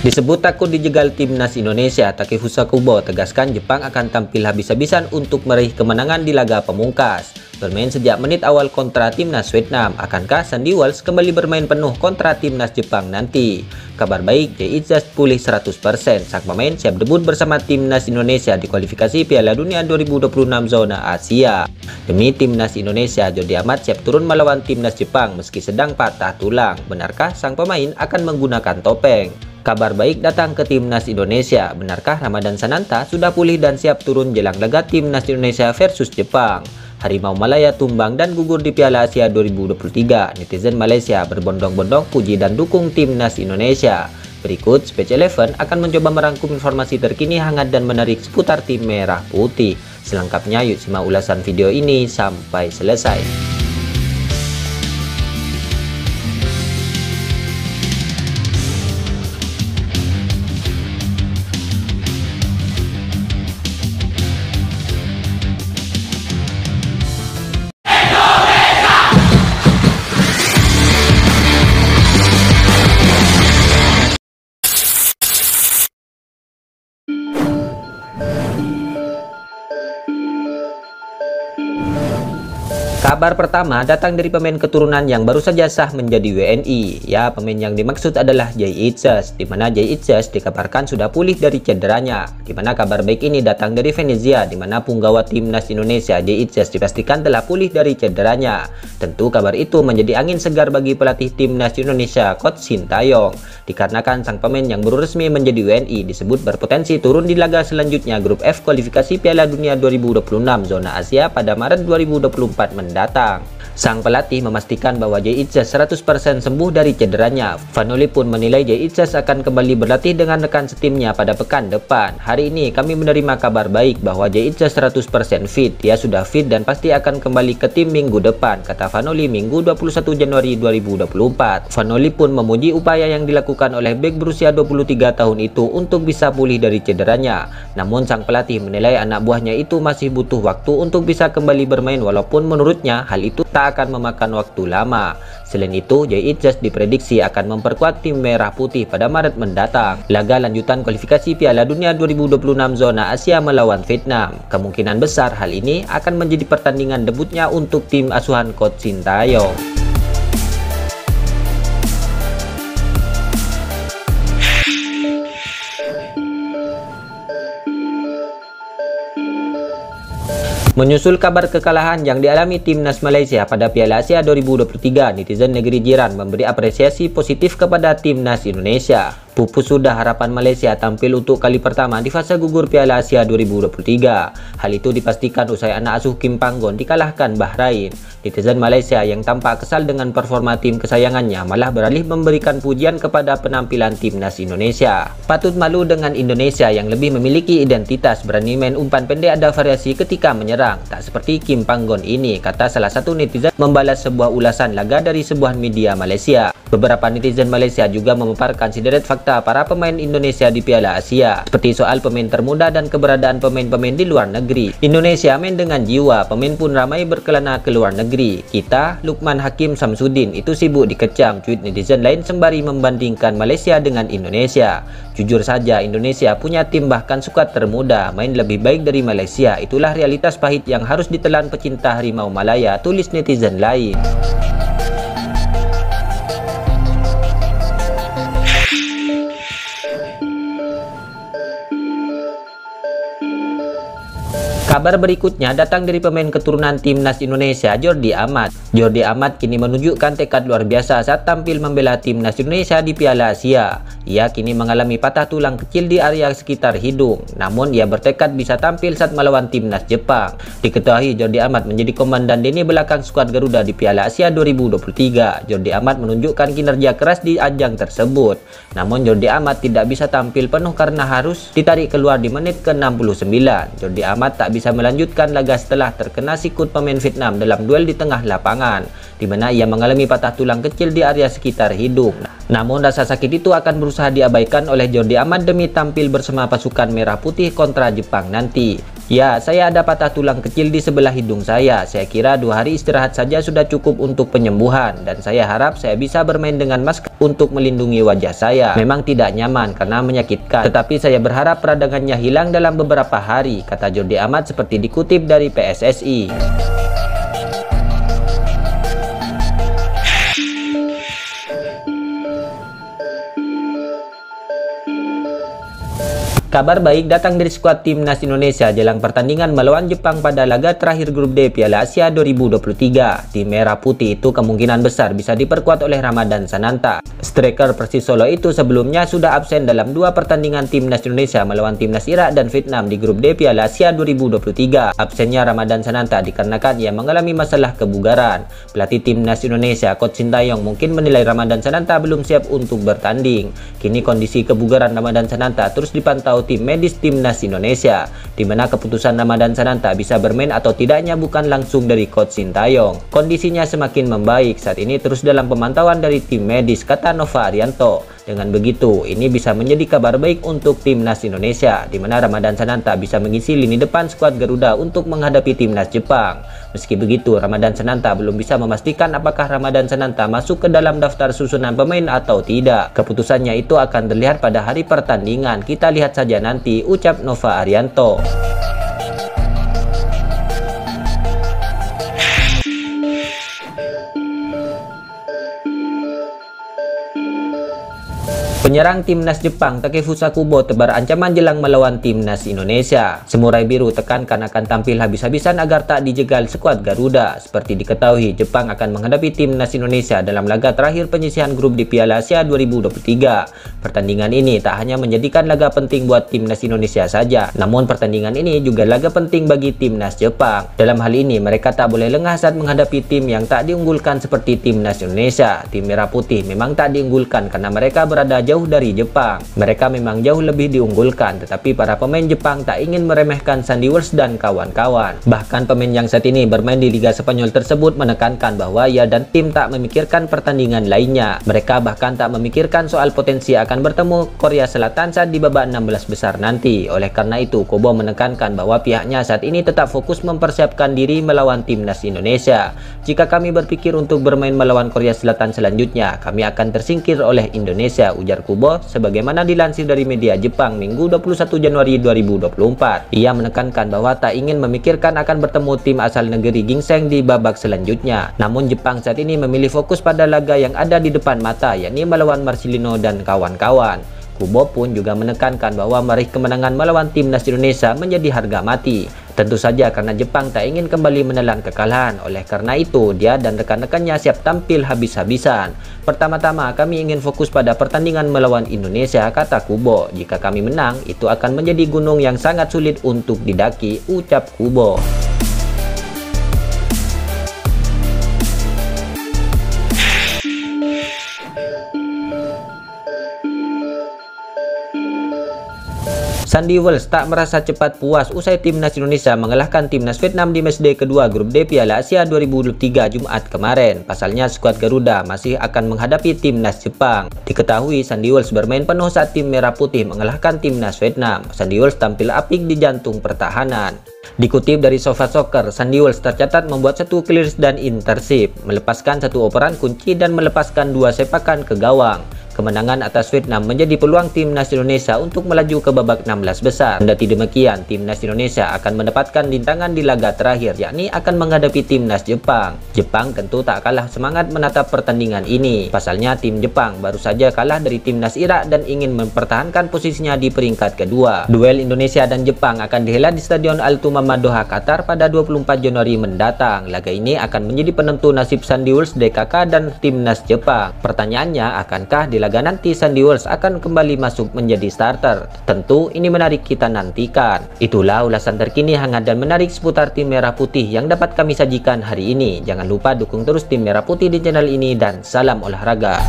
Disebut takut dijegal timnas Indonesia, Takefusa Kubo tegaskan Jepang akan tampil habis-habisan untuk meraih kemenangan di laga pemungkas. Bermain sejak menit awal kontra timnas Vietnam, akankah Sandy Walsh kembali bermain penuh kontra timnas Jepang nanti? Kabar baik, Jay Itzas pulih 100%. Sang pemain siap debut bersama timnas Indonesia di kualifikasi Piala Dunia 2026 zona Asia. Demi timnas Indonesia, Jordi Amat siap turun melawan timnas Jepang meski sedang patah tulang. Benarkah sang pemain akan menggunakan topeng? Kabar baik datang ke timnas Indonesia. Benarkah Ramadan Sananta sudah pulih dan siap turun jelang laga timnas Indonesia versus Jepang? Harimau Malaya tumbang dan gugur di Piala Asia 2023. Netizen Malaysia berbondong-bondong puji dan dukung timnas Indonesia. Berikut Speech Eleven akan mencoba merangkum informasi terkini hangat dan menarik seputar tim merah putih. Selengkapnya yuk simak ulasan video ini sampai selesai. Kabar pertama datang dari pemain keturunan yang baru saja sah menjadi WNI. Ya, pemain yang dimaksud adalah Jay Itzas, di mana Jay Itzas dikabarkan sudah pulih dari cederanya. Di mana kabar baik ini datang dari Venezia, di mana punggawa timnas Indonesia Jay Itzas dipastikan telah pulih dari cederanya. Tentu kabar itu menjadi angin segar bagi pelatih timnas Indonesia Coach Sintayong, dikarenakan sang pemain yang baru resmi menjadi WNI disebut berpotensi turun di laga selanjutnya grup F kualifikasi Piala Dunia 2026 zona Asia pada Maret 2024 mendatang. Sang pelatih memastikan bahwa Jay Itzas 100% sembuh dari cederanya. Vanoli pun menilai Jay Itzas akan kembali berlatih dengan rekan setimnya pada pekan depan. Hari ini kami menerima kabar baik bahwa Jay Itzas 100% fit. Dia sudah fit dan pasti akan kembali ke tim minggu depan, kata Vanoli Minggu 21 Januari 2024. Vanoli pun memuji upaya yang dilakukan oleh bek berusia 23 tahun itu untuk bisa pulih dari cederanya. Namun sang pelatih menilai anak buahnya itu masih butuh waktu untuk bisa kembali bermain, walaupun menurutnya hal itu tak akan memakan waktu lama. Selain itu, Jay Itzas diprediksi akan memperkuat tim merah putih pada Maret mendatang. Laga lanjutan kualifikasi Piala Dunia 2026 zona Asia melawan Vietnam. Kemungkinan besar hal ini akan menjadi pertandingan debutnya untuk tim asuhan Coach Sintayong. Menyusul kabar kekalahan yang dialami timnas Malaysia pada Piala Asia 2023, netizen negeri jiran memberi apresiasi positif kepada timnas Indonesia. Pupus sudah harapan Malaysia tampil untuk kali pertama di fase gugur Piala Asia 2023. Hal itu dipastikan usai anak asuh Kim Panggon dikalahkan Bahrain. Netizen Malaysia yang tampak kesal dengan performa tim kesayangannya malah beralih memberikan pujian kepada penampilan timnas Indonesia. Patut malu dengan Indonesia yang lebih memiliki identitas, berani main umpan pendek, ada variasi ketika menyerang. Tak seperti Kim Panggon ini, kata salah satu netizen membalas sebuah ulasan laga dari sebuah media Malaysia. Beberapa netizen Malaysia juga memaparkan sederet fakta para pemain Indonesia di Piala Asia, seperti soal pemain termuda dan keberadaan pemain-pemain di luar negeri. Indonesia main dengan jiwa, pemain pun ramai berkelana ke luar negeri. Kita, Lukman Hakim Samsudin, itu sibuk dikecam, tweet netizen lain sembari membandingkan Malaysia dengan Indonesia. Jujur saja, Indonesia punya tim bahkan skuad termuda, main lebih baik dari Malaysia. Itulah realitas pahit yang harus ditelan pecinta Harimau Malaya, tulis netizen lain. Kabar berikutnya datang dari pemain keturunan timnas Indonesia Jordi Amat. Jordi Amat kini menunjukkan tekad luar biasa saat tampil membela timnas Indonesia di Piala Asia. Ia kini mengalami patah tulang kecil di area sekitar hidung. Namun ia bertekad bisa tampil saat melawan timnas Jepang. Diketahui Jordi Amat menjadi komandan lini belakang skuad Garuda di Piala Asia 2023. Jordi Amat menunjukkan kinerja keras di ajang tersebut. Namun Jordi Amat tidak bisa tampil penuh karena harus ditarik keluar di menit ke-69. Jordi Amat tak bisa melanjutkan laga setelah terkena sikut pemain Vietnam dalam duel di tengah lapangan, di mana ia mengalami patah tulang kecil di area sekitar hidung. Namun rasa sakit itu akan berusaha diabaikan oleh Jordi Amat demi tampil bersama pasukan merah putih kontra Jepang nanti. Ya, saya ada patah tulang kecil di sebelah hidung saya. Saya kira 2 hari istirahat saja sudah cukup untuk penyembuhan. Dan saya harap saya bisa bermain dengan masker untuk melindungi wajah saya. Memang tidak nyaman karena menyakitkan. Tetapi saya berharap peradangannya hilang dalam beberapa hari, kata Jordi Amat seperti dikutip dari PSSI. Kabar baik datang dari skuad timnas Indonesia jelang pertandingan melawan Jepang pada laga terakhir grup D Piala Asia 2023. Tim Merah Putih itu kemungkinan besar bisa diperkuat oleh Ramadhan Sananta. Striker Persis Solo itu sebelumnya sudah absen dalam 2 pertandingan timnas Indonesia melawan timnas Irak dan Vietnam di grup D Piala Asia 2023. Absennya Ramadhan Sananta dikarenakan ia mengalami masalah kebugaran. Pelatih timnas Indonesia Coach Sintayong mungkin menilai Ramadhan Sananta belum siap untuk bertanding. Kini kondisi kebugaran Ramadhan Sananta terus dipantau tim medis timnas Indonesia, di mana keputusan Ramadhan Sananta bisa bermain atau tidaknya bukan langsung dari Coach Sintayong. Kondisinya semakin membaik saat ini terus dalam pemantauan dari tim medis, kata Nova Arianto. Dengan begitu, ini bisa menjadi kabar baik untuk timnas Indonesia, di mana Ramadhan Sananta bisa mengisi lini depan skuad Garuda untuk menghadapi timnas Jepang. Meski begitu, Ramadhan Sananta belum bisa memastikan apakah Ramadhan Sananta masuk ke dalam daftar susunan pemain atau tidak. Keputusannya itu akan terlihat pada hari pertandingan. Kita lihat saja nanti, ucap Nova Arianto. Penyerang timnas Jepang Takefusa Kubo tebar ancaman jelang melawan timnas Indonesia. Samurai Biru tekankan akan tampil habis-habisan agar tak dijegal skuad Garuda. Seperti diketahui, Jepang akan menghadapi timnas Indonesia dalam laga terakhir penyisihan grup di Piala Asia 2023. Pertandingan ini tak hanya menjadikan laga penting buat timnas Indonesia saja, namun pertandingan ini juga laga penting bagi timnas Jepang. Dalam hal ini, mereka tak boleh lengah saat menghadapi tim yang tak diunggulkan seperti timnas Indonesia. Tim Merah Putih memang tak diunggulkan karena mereka berada jauh dari Jepang. Mereka memang jauh lebih diunggulkan, tetapi para pemain Jepang tak ingin meremehkan Sandy Walsh dan kawan-kawan. Bahkan pemain yang saat ini bermain di Liga Spanyol tersebut menekankan bahwa ia dan tim tak memikirkan pertandingan lainnya. Mereka bahkan tak memikirkan soal potensi akan bertemu Korea Selatan saat di babak 16 besar nanti. Oleh karena itu, Kubo menekankan bahwa pihaknya saat ini tetap fokus mempersiapkan diri melawan timnas Indonesia. Jika kami berpikir untuk bermain melawan Korea Selatan selanjutnya, kami akan tersingkir oleh Indonesia, ujar Kubo, sebagaimana dilansir dari media Jepang Minggu 21 Januari 2024. Ia menekankan bahwa tak ingin memikirkan akan bertemu tim asal negeri gingseng di babak selanjutnya. Namun Jepang saat ini memilih fokus pada laga yang ada di depan mata, yakni melawan Marcelino dan kawan-kawan. Kubo pun juga menekankan bahwa meraih kemenangan melawan timnas Indonesia menjadi harga mati. Tentu saja karena Jepang tak ingin kembali menelan kekalahan. Oleh karena itu, dia dan rekan-rekannya siap tampil habis-habisan. Pertama-tama, kami ingin fokus pada pertandingan melawan Indonesia, kata Kubo. Jika kami menang, itu akan menjadi gunung yang sangat sulit untuk didaki, ucap Kubo. Sandy Walsh tak merasa cepat puas usai timnas Indonesia mengalahkan timnas Vietnam di matchday kedua grup D Piala Asia 2023 Jumat kemarin. Pasalnya skuad Garuda masih akan menghadapi timnas Jepang. Diketahui Sandy Walsh bermain penuh saat tim Merah Putih mengalahkan timnas Vietnam. Sandy Walsh tampil apik di jantung pertahanan. Dikutip dari SofaSoccer, Sandy Walsh tercatat membuat 1 clearance dan intercept, melepaskan 1 operan kunci dan melepaskan 2 sepakan ke gawang. Kemenangan atas Vietnam menjadi peluang timnas Indonesia untuk melaju ke babak 16 besar. Kendati demikian, timnas Indonesia akan mendapatkan rintangan di laga terakhir, yakni akan menghadapi timnas Jepang. Jepang tentu tak kalah semangat menatap pertandingan ini. Pasalnya tim Jepang baru saja kalah dari timnas Irak dan ingin mempertahankan posisinya di peringkat kedua. Duel Indonesia dan Jepang akan dihelat di Stadion Al Thumama Doha, Qatar pada 24 Januari mendatang. Laga ini akan menjadi penentu nasib Sandy Walsh, DKK dan timnas Jepang. Pertanyaannya, akankah di laga nanti Sandy Walsh akan kembali masuk menjadi starter? Tentu ini menarik kita nantikan. Itulah ulasan terkini hangat dan menarik seputar tim Merah Putih yang dapat kami sajikan hari ini. Jangan lupa dukung terus tim Merah Putih di channel ini dan salam olahraga.